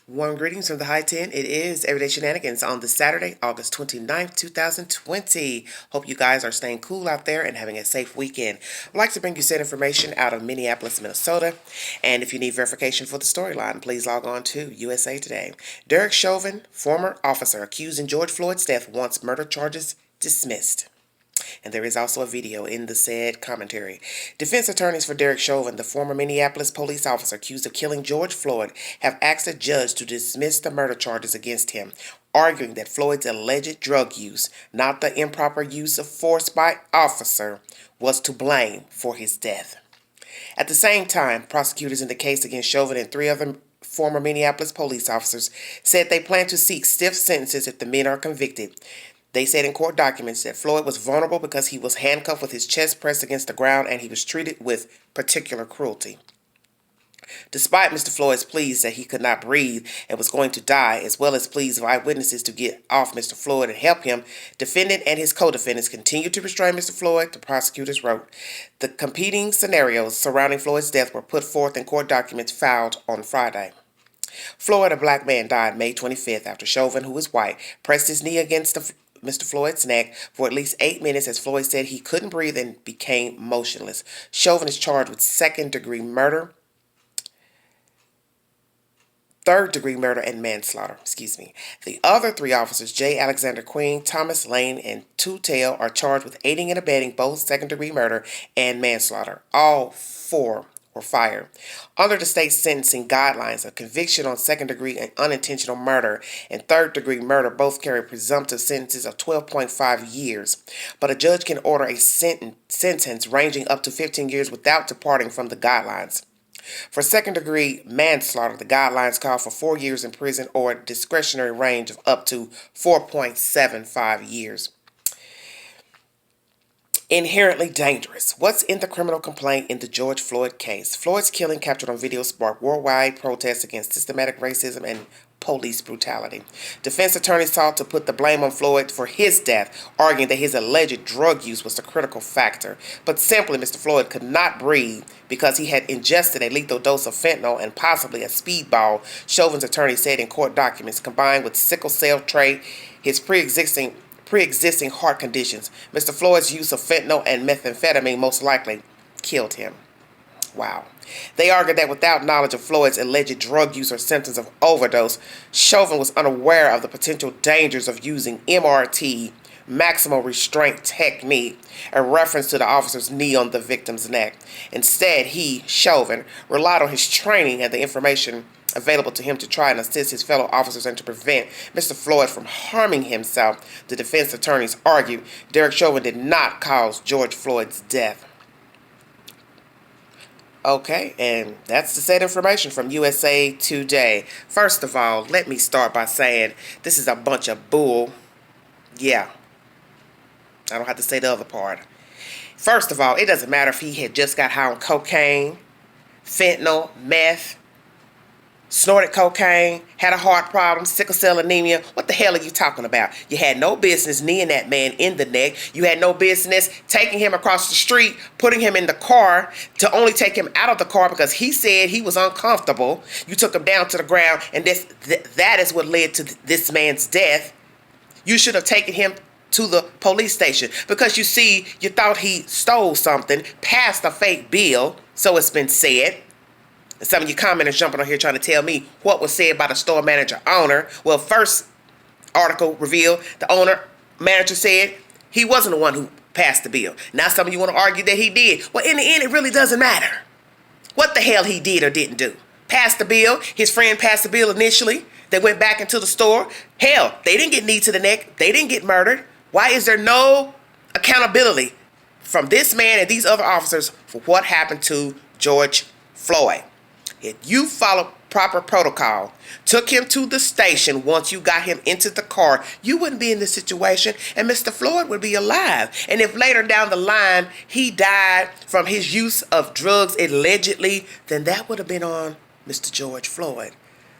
Warm greetings from the High 10. It is Everyday Shenanigans on this Saturday, August 29th, 2020. Hope you guys are staying cool out there and having a safe weekend. I'd like to bring you said information out of Minneapolis, Minnesota. And if you need verification for the storyline, please log on to USA Today. Derek Chauvin, former officer accused in George Floyd's death, wants murder charges dismissed. And there is also a video in the said commentary. Defense attorneys for Derek Chauvin, the former Minneapolis police officer accused of killing George Floyd, have asked a judge to dismiss the murder charges against him, arguing that Floyd's alleged drug use, not the improper use of force by officer, was to blame for his death. At the same time, prosecutors in the case against Chauvin and three other former Minneapolis police officers said they plan to seek stiff sentences if the men are convicted. They said in court documents that Floyd was vulnerable because he was handcuffed with his chest pressed against the ground and he was treated with particular cruelty. Despite Mr. Floyd's pleas that he could not breathe and was going to die, as well as pleas of eyewitnesses to get off Mr. Floyd and help him, defendant and his co-defendants continued to restrain Mr. Floyd, the prosecutors wrote. The competing scenarios surrounding Floyd's death were put forth in court documents filed on Friday. Floyd, a black man, died May 25th after Chauvin, who is white, pressed his knee against Mr. Floyd's neck for at least 8 minutes as Floyd said he couldn't breathe and became motionless. Chauvin is charged with second-degree murder, third-degree murder, and manslaughter. The other three officers, J. Alexander Queen, Thomas Lane, and Two Tail, are charged with aiding and abetting both second-degree murder and manslaughter. All four were fired. Under the state's sentencing guidelines, a conviction on second-degree and unintentional murder and third-degree murder both carry presumptive sentences of 12.5 years, but a judge can order a sentence ranging up to 15 years without departing from the guidelines. For second-degree manslaughter, the guidelines call for 4 years in prison or a discretionary range of up to 4.75 years. Inherently dangerous. What's in the criminal complaint in the George Floyd case? Floyd's killing, captured on video, sparked worldwide protests against systematic racism and police brutality. Defense attorneys sought to put the blame on Floyd for his death, arguing that his alleged drug use was the critical factor. But simply, Mr. Floyd could not breathe because he had ingested a lethal dose of fentanyl and possibly a speedball, Chauvin's attorney said in court documents, combined with sickle cell trait, his pre-existing heart conditions. Mr. Floyd's use of fentanyl and methamphetamine most likely killed him. Wow. They argued that without knowledge of Floyd's alleged drug use or symptoms of overdose, Chauvin was unaware of the potential dangers of using MRT, maximal restraint technique, a reference to the officer's knee on the victim's neck. Instead, he, Chauvin, relied on his training and the information available to him to try and assist his fellow officers and to prevent Mr. Floyd from harming himself, the defense attorneys argued. Derek Chauvin did not cause George Floyd's death. Okay, and that's the said information from USA Today. First of all, let me start by saying this is a bunch of bull. Yeah, I don't have to say the other part. First of all, it doesn't matter if he had just got high on cocaine, fentanyl, meth, snorted cocaine, had a heart problem, sickle cell anemia. What the hell are you talking about? You had no business kneeing that man in the neck. You had no business taking him across the street, putting him in the car to only take him out of the car because he said he was uncomfortable. You took him down to the ground, and that is what led to this man's death. You should have taken him to the police station because you see, you thought he stole something, passed a fake bill, so it's been said. Some of you commenters jumping on here trying to tell me what was said by the store manager owner. Well, first article revealed the owner manager said he wasn't the one who passed the bill. Now some of you want to argue that he did. Well, in the end, it really doesn't matter what the hell he did or didn't do. Passed the bill. His friend passed the bill initially. They went back into the store. Hell, they didn't get knee to the neck. They didn't get murdered. Why is there no accountability from this man and these other officers for what happened to George Floyd? If you followed proper protocol, took him to the station once you got him into the car, you wouldn't be in this situation and Mr. Floyd would be alive. And if later down the line he died from his use of drugs allegedly, then that would have been on Mr. George Floyd.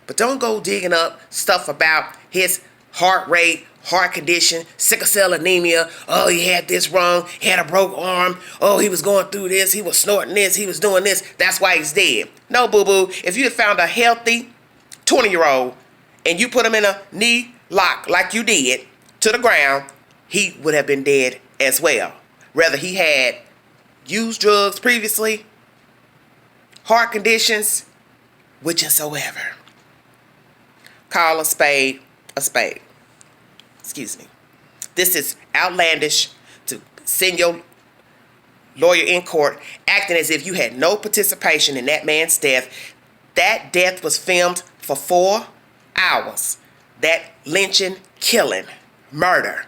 But don't go digging up stuff about his heart rate, heart condition, sickle cell anemia. Oh, he had this wrong. He had a broke arm. Oh, he was going through this. He was snorting this. He was doing this. That's why he's dead. No, boo-boo. If you had found a healthy, 20-year-old, and you put him in a knee lock like you did to the ground, he would have been dead as well. Whether he had used drugs previously, heart conditions, whichsoever. Call a spade a spade. Excuse me. This is outlandish to send your lawyer in court acting as if you had no participation in that man's death. That death was filmed for 4 hours. That lynching, killing, murder.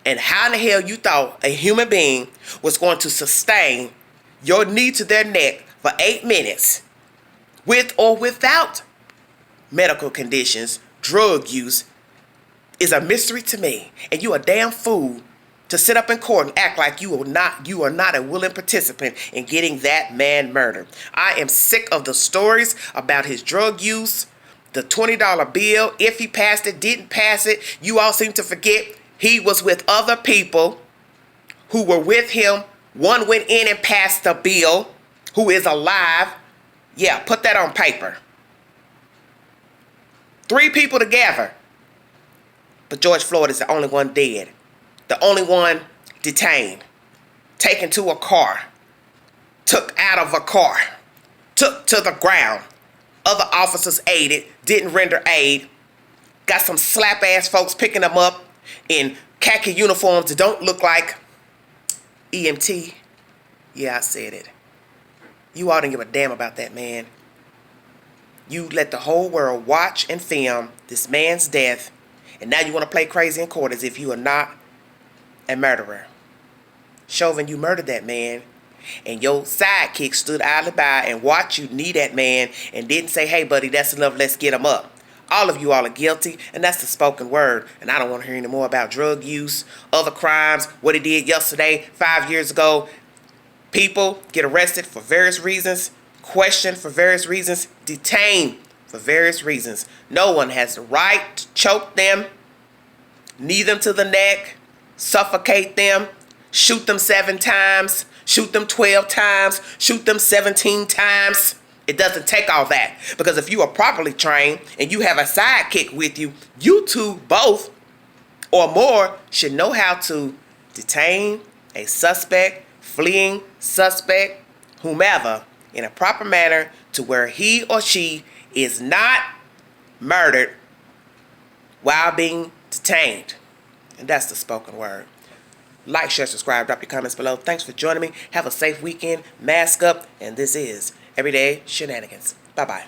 And how in the hell you thought a human being was going to sustain your knee to their neck for 8 minutes with or without medical conditions, drug use, is a mystery to me. And you a damn fool to sit up in court and act like you are not a willing participant in getting that man murdered. I am sick of the stories about his drug use, the $20 bill, if he passed it, didn't pass it. You all seem to forget he was with other people who were with him. One went in and passed the bill, who is alive. Yeah, put that on paper. 3 people together. But George Floyd is the only one dead. The only one detained. Taken to a car. Took out of a car. Took to the ground. Other officers aided. Didn't render aid. Got some slap ass folks picking them up in khaki uniforms that don't look like EMT. Yeah, I said it. You all didn't give a damn about that man. You let the whole world watch and film this man's death, and now you want to play crazy in court as if you are not a murderer. Chauvin, you murdered that man, and your sidekick stood idly by and watched you knee that man and didn't say, hey, buddy, that's enough, let's get him up. All of you all are guilty, and that's the spoken word. And I don't want to hear any more about drug use, other crimes, what he did yesterday, 5 years ago. People get arrested for various reasons, questioned for various reasons, detained for various reasons. No one has the right to choke them, knee them to the neck, suffocate them, shoot them 7 times, shoot them 12 times, shoot them 17 times. It doesn't take all that. Because if you are properly trained and you have a sidekick with you, you two both or more should know how to detain a suspect, fleeing suspect, whomever, in a proper manner to where he or she is not murdered while being detained. And that's the spoken word. Like, share, subscribe, drop your comments below. Thanks for joining me. Have a safe weekend. Mask up. And this is Everyday Shenanigans. Bye-bye.